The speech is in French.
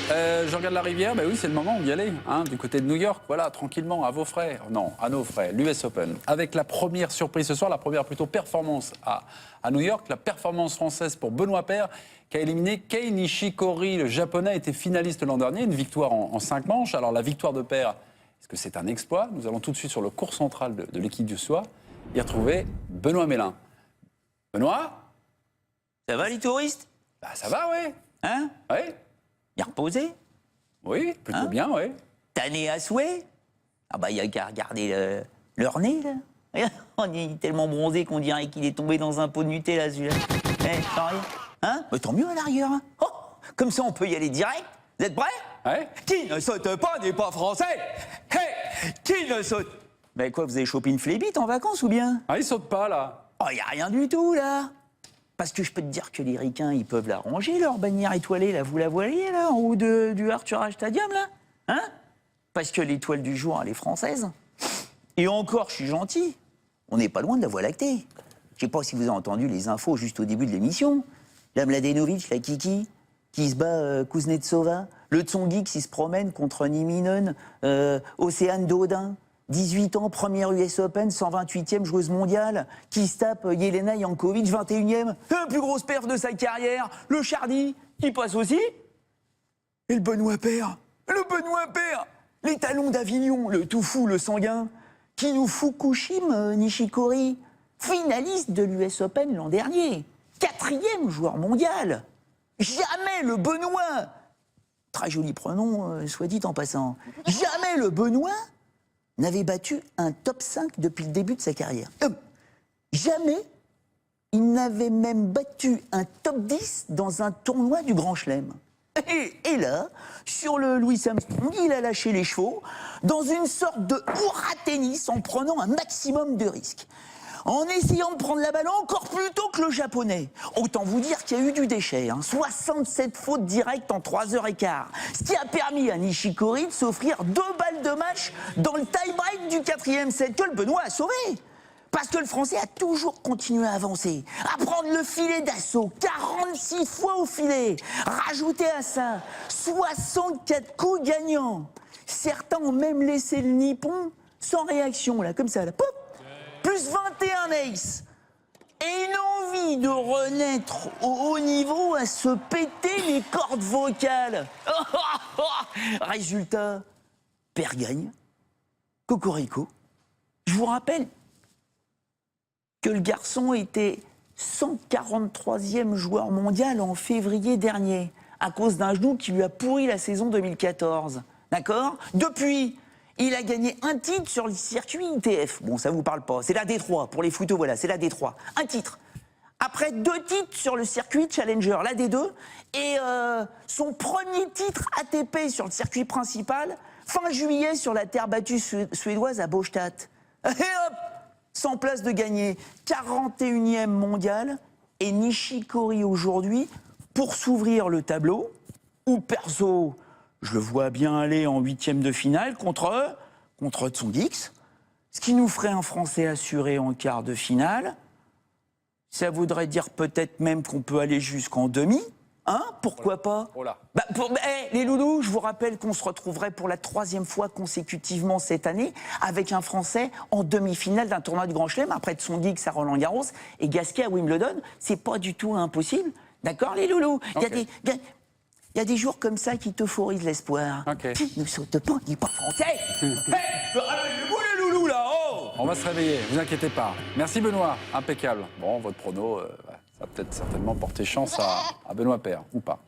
Je regarde la rivière, bah oui, c'est le moment d'y aller, hein, du côté de New York, voilà, tranquillement, à vos frais. Non, à nos frais, l'US Open. Avec la première surprise ce soir, la première plutôt performance à New York, la performance française pour Benoît Paire, qui a éliminé Kei Nishikori, le japonais, était finaliste l'an dernier, une victoire en 5 manches. Alors la victoire de Paire, est-ce que c'est un exploit? Nous allons tout de suite sur le cours central de l'équipe du soir y retrouver Benoît Mélin. Benoît? Ça va les touristes? Bah ça va, ouais. Hein? Ouais. Bien reposé? Oui, plutôt Hein? bien, oui. Tanné à souhait? Ah bah, il y a qu'à regarder leur nez, là. Regarde, on est tellement bronzé qu'on dirait qu'il est tombé dans un pot de Nutella, celui-là. Sans rien. Hein? Mais tant mieux à l'arrière. Hein. Oh, comme ça, on peut y aller direct. Vous êtes prêts? Ouais. Qui ne saute pas n'est pas français. Hey, qui ne saute? Ben quoi, vous avez chopé une flébite en vacances ou bien? Ah, il saute pas, là. Oh, y a rien du tout, là. Parce que je peux te dire que les ricains, ils peuvent la ranger, leur bannière étoilée, là. Vous la voyez, là, en haut du Arthur Ashe Stadium, là? Hein? Parce que l'étoile du jour, elle est française. Et encore, je suis gentil. On n'est pas loin de la Voie lactée. Je sais pas si vous avez entendu les infos juste au début de l'émission. La Mladenovic, la Kiki, qui se bat Kuznetsova. Le Tsongi qui se promène contre Nieminen. Océane Daudin. 18 ans, première US Open, 128e joueuse mondiale, qui se tape Yelena Jankovic, 21e, la plus grosse perf de sa carrière, le Chardy, qui passe aussi. Et le Benoît Paire, les talons d'Avignon, le tout fou, le sanguin, qui nous Fukushima Nishikori, finaliste de l'US Open l'an dernier, 4e joueur mondial. Jamais le Benoît, très joli prénom, soit dit en passant, jamais le Benoît n'avait battu un top 5 depuis le début de sa carrière. Jamais il n'avait même battu un top 10 dans un tournoi du Grand Chelem. Et là, sur le Louis Armstrong, il a lâché les chevaux dans une sorte de hurrah tennis en prenant un maximum de risques. En essayant de prendre la balle encore plus tôt que le japonais. Autant vous dire qu'il y a eu du déchet. 67 fautes directes en 3h15. Ce qui a permis à Nishikori de s'offrir 2 balles de match dans le tie-break du 4e set que le Benoît a sauvé. Parce que le Français a toujours continué à avancer, à prendre le filet d'assaut, 46 fois au filet. Rajoutez à ça 64 coups gagnants. Certains ont même laissé le nippon sans réaction, là, comme ça, là, pop. Plus 21 aces. Et une envie de renaître au haut niveau à se péter les cordes vocales. Résultat, Paire gagne. Cocorico. Je vous rappelle que le garçon était 143e joueur mondial en février dernier, à cause d'un genou qui lui a pourri la saison 2014. D'accord? Depuis, il a gagné un titre sur le circuit ITF. Bon, ça vous parle pas. C'est la D3. Pour les photos, voilà, c'est la D3. Un titre. Après 2 titres sur le circuit Challenger, la D2. Et son premier titre ATP sur le circuit principal, fin juillet, sur la terre battue suédoise à Båstad. Et hop, 100 places de gagné. 41e mondial. Et Nishikori aujourd'hui, pour s'ouvrir le tableau, ou perso, je le vois bien aller en 8e de finale contre Tsongix, ce qui nous ferait un Français assuré en quart de finale. Ça voudrait dire peut-être même qu'on peut aller jusqu'en demi. Hein? Pourquoi pas? Oh là. Bah, les loulous, je vous rappelle qu'on se retrouverait pour la 3e fois consécutivement cette année avec un Français en demi-finale d'un tournoi du Grand Chelem, après Tsongix à Roland-Garros et Gasquet à Wimbledon. C'est pas du tout impossible. D'accord, les loulous? Okay. Il y a des jours comme ça qui t'euphorisent l'espoir. Okay. Qui ne saute pas, n'est pas français. Hey, réveillez-vous les loulous là, oh! On va se réveiller, vous inquiétez pas. Merci Benoît, impeccable. Bon, votre prono, ça va peut-être certainement porter chance à Benoît Paire, ou pas.